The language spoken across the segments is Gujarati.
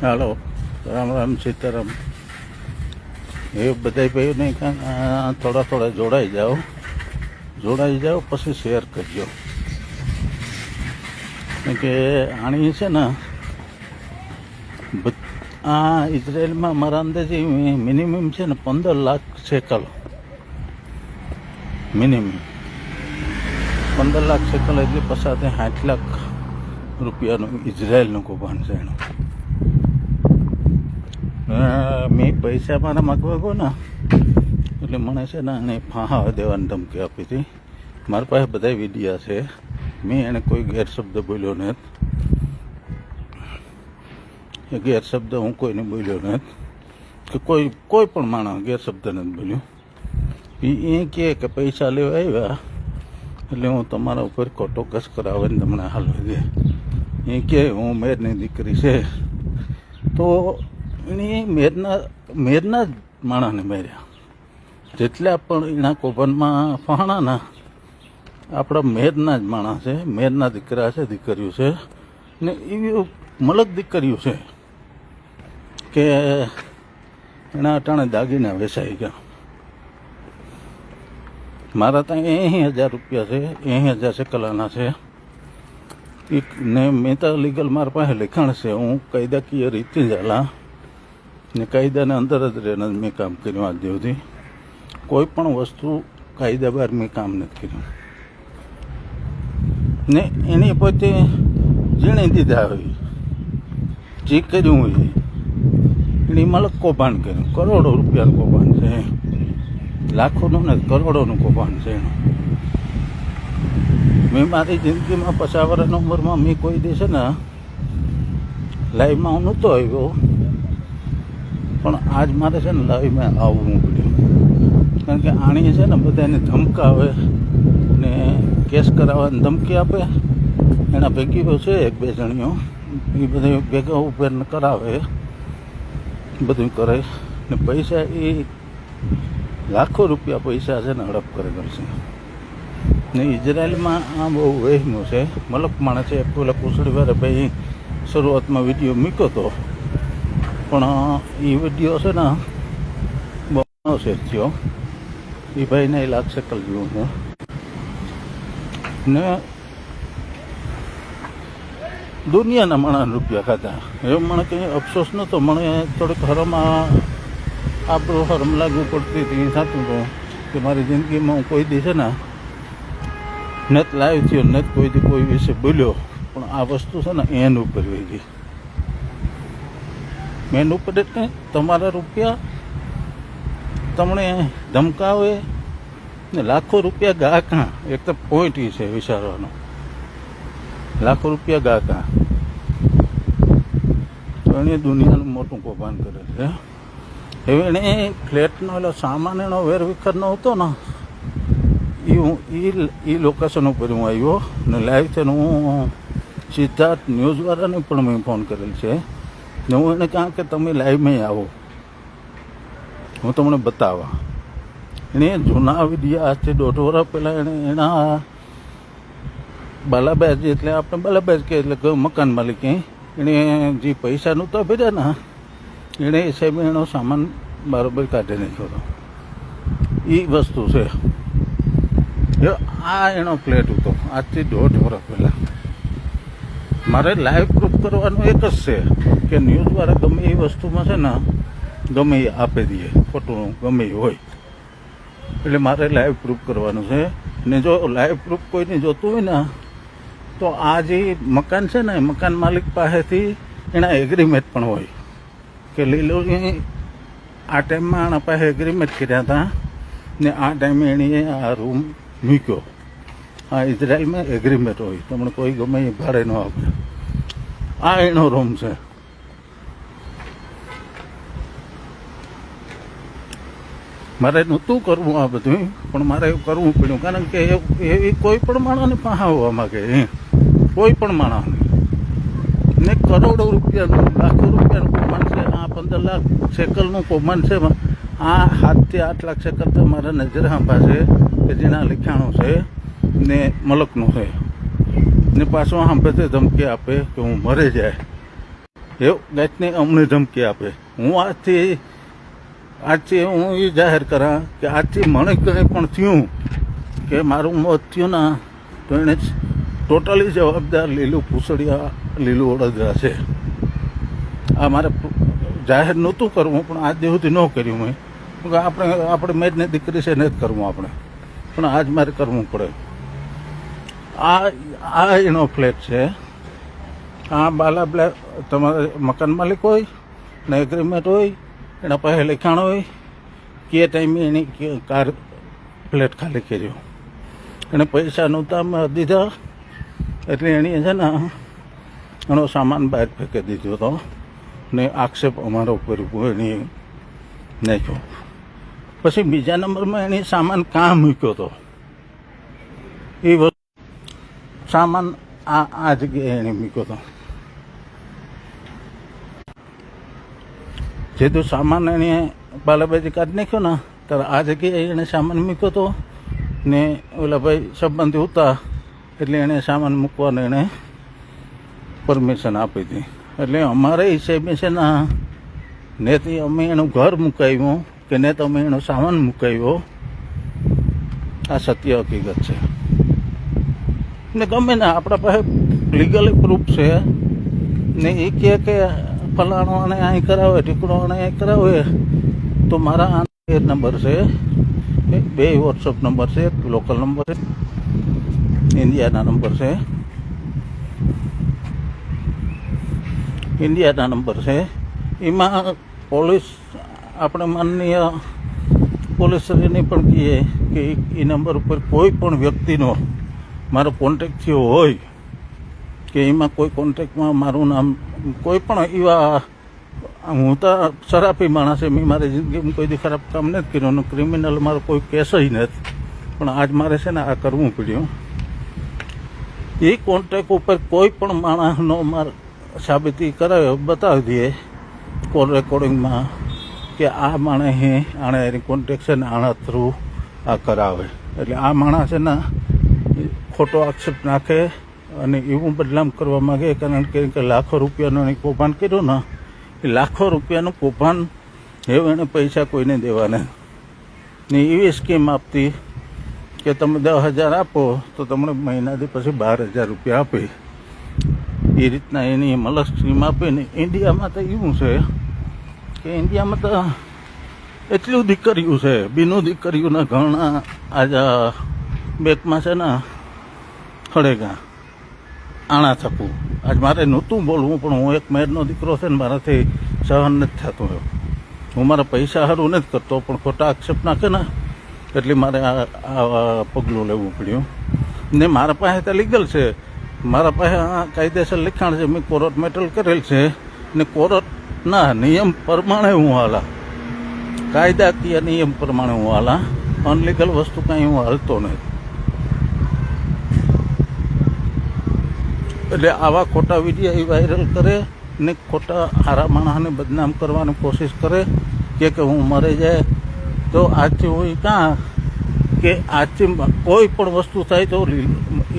હાલો, રામ રામ સીતારામ. એ બધા ભાઈઓ નહીં થોડા થોડા જોડાઈ જાઓ પછી શેર કરજો. કે આણી છે ને આ ઇઝરાયલમાં મારા અંદાજે મિનિમમ છે ને 15 lakh shackle, minimum 15 lakh shackle એટલે પછી 60 લાખ રૂપિયાનું ઇઝરાયલનું કૌભાંડ છે એનું. મેં પૈસા મારા માગવા ગયો ને એટલે મને છે ને એને ફાંહા દેવાની ધમકી આપી હતી. મારી પાસે બધા વિડીયા છે. મેં એને કોઈ ગેરશબ્દ બોલ્યો નથી, ગેરશબ્દ હું કોઈને બોલ્યો નથી કે કોઈ પણ માણસ ગેરશબ્દ નથી બોલ્યો. એ કે પૈસા લેવા આવ્યા એટલે હું તમારા ઉપર ખોટો કેસ કરાવીને તમને હાલવી દે. એ કે હું મેરની દીકરી છે તો એની મેરના જ માણસને માર્યા. જેટલા પણ એના કૌભાંડમાં ફાણાના આપણા મેરના જ માણસ છે, મેરના દીકરા છે, દીકરીઓ છે ને એવી મલક દીકરીઓ છે કે એના અટાણે દાગીના વેચાઈ ગયા. મારા ત્યાં 80,000 રૂપિયા છે, 80,000 શેકલાના છે ને મેં તો લીગલ મારા પાસે લખાણ છે. હું કાયદાકીય રીતે જ હાલા ને કાયદાને અંદર જ રહીને મેં કામ કર્યું. આજ સુધી કોઈ પણ વસ્તુ કાયદા બહાર મેં કામ નથી કર્યું ને એની પોતે જીણી દીધા હોય જે કર્યું હોય એની મલક કૌભાંડ કર્યું. કરોડો રૂપિયાનું કૌભાંડ છે, લાખોનું ને કરોડોનું કૌભાંડ છે એનું. મેં મારી જિંદગીમાં 50 વર્ષની ઉંમરમાં મેં કોઈ દિવસે ને લાઈવમાં હું નહોતો આવ્યો, પણ આજ મારે છે ને લાઈવમાં આવવું પડ્યું. કારણ કે આણી છે ને બધાને ધમકાવે ને કેસ કરાવવાની ધમકી આપે. એના ભેગીઓ છે 1-2 જણીઓ, એ બધા ભેગા ઉપર કરાવે, બધું કરે ને પૈસા એ લાખો રૂપિયા પૈસા છે ને હડપ કરે કરશે. ને ઇઝરાયલમાં આ બહુ વહેમું છે. મલક માણસ છે. પેલા કુસડીવાળા ભાઈ શરૂઆતમાં વિડીયો મૂક્યો હતો, પણ એ વિડીયો છે ને બહુ શેર થયો. એ ભાઈને 1 લાખ શેકલ જેવું છે ને દુનિયાના માણસ રૂપિયા ખાતા. એવું મને કંઈ અફસોસ નહોતો. મને થોડીક આપણું હરમ લાગુ પડતી હતી. થતું હતું કે મારી જિંદગીમાં હું કોઈ દી છે ને નથી લાઈવ થયો, નથી કોઈ દી કોઈ વિશે બોલ્યો, પણ આ વસ્તુ છે ને એન ઉપર વહી ગઈ. મેન ઉપર એટલે તમારા રૂપિયા તમને ધમકાવે ને લાખો રૂપિયા ગાકા. એક તો પોઈન્ટ એ છે વિચારવાનો, લાખો રૂપિયા ગાકા. તો એને દુનિયાનું મોટું કૌભાંડ કરે છે. હવે એને ફ્લેટનો એટલે સામાન એનો વેરવિખરનો હતો ને એ લોકેશન ઉપર હું આવ્યો ને લાઈવ થઈને હું સિદ્ધાર્થ ન્યૂઝવાળાને પણ મેં ફોન કરેલ છે ને હું એને કહ્યું કે તમે લાઈવમાં આવો, હું તમને બતાવવા. એને જૂના વિડીયા આજથી 1.5 વર્ષ પહેલાં એના બાલાબાજ, એટલે આપણે બાલાબાજ કહે એટલે મકાન માલિક, એણે જે પૈસા નહોતા ભર્યા ને એણે સાહેબ એનો સામાન બરાબર કાઢી નાખ્યો હતો. એ વસ્તુ છે. આ એનો ફ્લેટ હતો આજથી 1.5 વર્ષ પહેલાં. મારે લાઈવ પ્રૂફ કરવાનું એક જ છે કે ન્યૂઝવાળા ગમે એ વસ્તુમાં છે ને ગમે એ આપી દઈએ, ખોટું ગમે એ હોય એટલે મારે લાઈવ પ્રૂફ કરવાનું છે. ને જો લાઈવ પ્રૂફ કોઈને જોતું હોય ને તો આ જે મકાન છે ને મકાન માલિક પાસેથી એના એગ્રીમેન્ટ પણ હોય કે લીલો આ ટાઈમમાં આના પાસે એગ્રીમેન્ટ કર્યા હતા ને આ ટાઈમે એણે આ રૂમ મૂક્યો. આ ઇઝરાયલમાં એગ્રીમેન્ટ હોય, તમને કોઈ ગમે એ ભાડે ન આપે. આ એનો રૂમ છે. મારે નહોતું કરવું આ બધું, પણ મારે એવું કરવું પડ્યું. કારણ કે એવી કોઈ પણ માણસને પાસે આવવા માગે, કોઈ પણ માણસને ને કરોડો રૂપિયાનું, લાખો રૂપિયાનું કૌભાંડ છે. આ 15 લાખ શેકલનું કૌભાંડ છે. આ 7 થી 8 લાખ શેકલ તો મારા નજર સાંભા છે કે જેના લખાણો છે ને મલકનું છે ને પાછો સાંભળે ધમકી આપે કે હું મરે જાય. એવું ગાંઠની અમને ધમકી આપે. હું આજથી હું એ જાહેર કરા કે આજથી મને કંઈ પણ થયું કે મારું મોત થયું ને તો એને ટોટલી જવાબદાર લીલું પૂસડિયા લીલું વડોદરા છે. આ મારે જાહેર નહોતું કરવું પણ આજ સુધી ન કર્યું મેં. આપણે મેજની દીકરી છે ને જ કરવું આપણે, પણ આજ મારે કરવું પડે. આ એનો ફ્લેટ છે. આ બાલા બ્લેક તમારે મકાન માલિક હોય ને એગ્રીમેન્ટ હોય એના પાસે લખાણ હોય કે ટાઈમે એની કાર ફ્લેટ ખાલી કર્યો, એને પૈસા નહોતા દીધા એટલે એની છે ને એનો સામાન બહાર ફેંકી દીધો હતો ને આક્ષેપ અમારો ઉપર એની નાખ્યો. પછી બીજા નંબરમાં એની સામાન કાં મૂક્યો હતો એ વસ્તુ સામાન આ જગ્યાએ એને મૂક્યો હતો. જેથી સામાન એને બાલાબાજી કાઢી નાખ્યો ને ત્યારે આ જગ્યાએ એને સામાન મૂક્યો હતો ને ઓલા ભાઈ સંબંધી હતા એટલે એણે સામાન મૂકવાને એણે પરમિશન આપી હતી. એટલે અમારે હિસાબે છે ને નેથી અમે એનું ઘર મુકાવ્યું કે ને તમે એનો સામાન મુકાવ્યો, આ સત્ય હકીકત છે. ને ગમે ને આપણા પાસે લીગલી પ્રૂફ છે ને એ કહે કે ફલાણો અને અહીં કરાવે ટીકડો અને અહીં કરાવે તો મારા આ નંબર છે, 2 વોટ્સઅપ નંબર છે, લોકલ નંબર છે, ઇન્ડિયાના નંબર છે, ઇન્ડિયાના નંબર છે. એમાં પોલીસ આપણે માનનીય પોલીસને પણ કહીએ કે એ નંબર ઉપર કોઈ પણ વ્યક્તિનો મારો કોન્ટેક્ટ થયો હોય કે એમાં કોઈ કોન્ટેક્ટમાં મારું નામ કોઈ પણ એવા, હું તો શરાફી માણસ છે, મેં મારી જિંદગીમાં કોઈ દી ખરાબ કામ નથી કર્યું, ક્રિમિનલ મારો કોઈ કેસ જ નથી, પણ આજ મારે છે ને આ કરવું પડ્યું. એ કોન્ટેક્ટ ઉપર કોઈ પણ માણસનો મારે સાબિતી કરાવે બતાવી દઈએ કોલ રેકોર્ડિંગમાં કે આ માણસે આણે એની કોન્ટેક્ટ છે ને આના થ્રુ આ કરાવે. એટલે આ માણસ છે ને ખોટો આક્ષેપ નાખે અને એવું બદનામ કરવા માગે, કારણ કે લાખો રૂપિયાનું એને કૌભાંડ કર્યું ને એ લાખો રૂપિયાનું કૌભાંડ એવું એને પૈસા કોઈને દેવાના ને એવી સ્કીમ આપતી કે તમે 10,000 આપો તો તમને મહિનાથી પછી 12,000 રૂપિયા આપે. એ રીતના એની મલક સ્કીમ આપે ને. ઇન્ડિયામાં તો એવું છે કે ઇન્ડિયામાં તો એટલું દીકરીઓ છે, બીનું દીકરીઓના ઘણા આજ બેકમાં છે ને ખડેગા આણા થકું. આજ મારે નહોતું બોલવું પણ હું એક મેરનો દીકરો છે ને મારાથી સહન નથી થતું. હું મારા પૈસા સારું નથી કરતો પણ ખોટા આક્ષેપ નાખે ને એટલે મારે આ પગલું લેવું પડ્યું. ને મારા પાસે તો લીગલ છે, મારા પાસે આ કાયદેસર લખાણ છે, મેં કોર્ટ મેટલ કરેલ છે ને કોર્ટના નિયમ પ્રમાણે હું હાલા, કાયદાકીય નિયમ પ્રમાણે હું હાલા, અનલીગલ વસ્તુ કાંઈ હું હાલતો નથી. એટલે આવા ખોટા વિડીયો એ વાયરલ કરે ને ખોટા હારા માણસને બદનામ કરવાની કોશિશ કરે કે હું મરી જાય તો આજથી હું કાં કે આજથી કોઈ પણ વસ્તુ થાય તો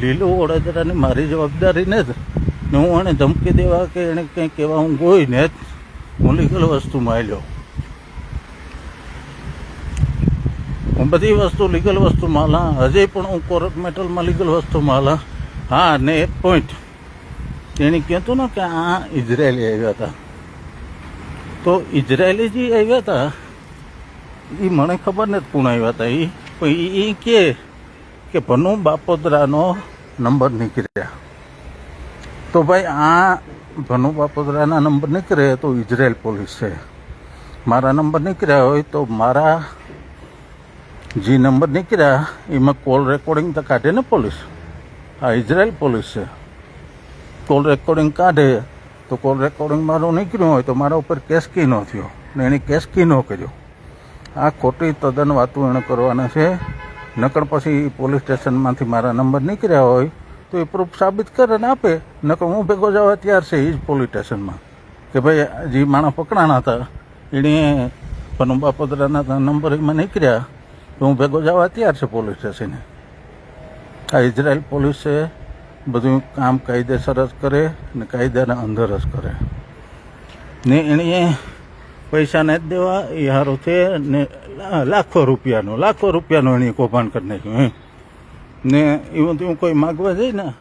લીલું વડોદરાની મારી જવાબદારી ને જ ને હું એને ધમકી દેવા કે એને કંઈ કહેવા હું ગોઈ ને જ હું લીગલ વસ્તુમાં આવ્યો. હું બધી વસ્તુ લીગલ વસ્તુમાં હાલા, હજે પણ હું કોર્ટ મેટલમાં લીગલ વસ્તુમાં હાલા. હા ને એક પોઈન્ટ એને કહેતું ને કે આ ઇઝરાયલી આવ્યા હતા, તો ઇઝરાયલી જે આવ્યા હતા એ મને ખબર નથી કોણ આવ્યા હતા. એ કે ભનુ બાપોદરાનો નંબર નીકળ્યા. તો ભાઈ આ ભનુ બાપોદરાના નંબર નીકળે તો ઇઝરાયલ પોલીસ છે. મારા નંબર નીકળ્યા હોય તો મારા જે નંબર નીકળ્યા એમાં કોલ રેકોર્ડિંગ તો કાઢે ને પોલીસ. આ ઇઝરાયલ પોલીસ છે. કોલ રેકોર્ડિંગ કાઢે તો કોલ રેકોર્ડિંગ મારું નીકળ્યું હોય તો મારા ઉપર કેસ કી ન થયો ને એની કેસ કી ન કર્યો. આ ખોટી તદ્દન વાતો એણે કરવાના છે. નકર પછી પોલીસ સ્ટેશનમાંથી મારા નંબર નીકળ્યા હોય તો એ પ્રૂફ સાબિત કરે ને આપે. નકર હું ભેગો જવા તૈયાર છે એ જ પોલીસ સ્ટેશનમાં કે ભાઈ જે માણસ પકડાણા હતા એણે ભનુ બાપોદરાના નંબર એમાં નીકળ્યા તો હું ભેગો જવા તૈયાર છે પોલીસ સ્ટેશને. આ ઇઝરાયલ પોલીસ છે, બધું કામ કાયદેસર જ કરે ને કાયદાના અંદર જ કરે. ને એણે પૈસા નથી દેવા એ સારું છે ને લાખો રૂપિયાનો એણે કૌભાંડ કરી નાખ્યું ને એવું કોઈ માગવા જાય ને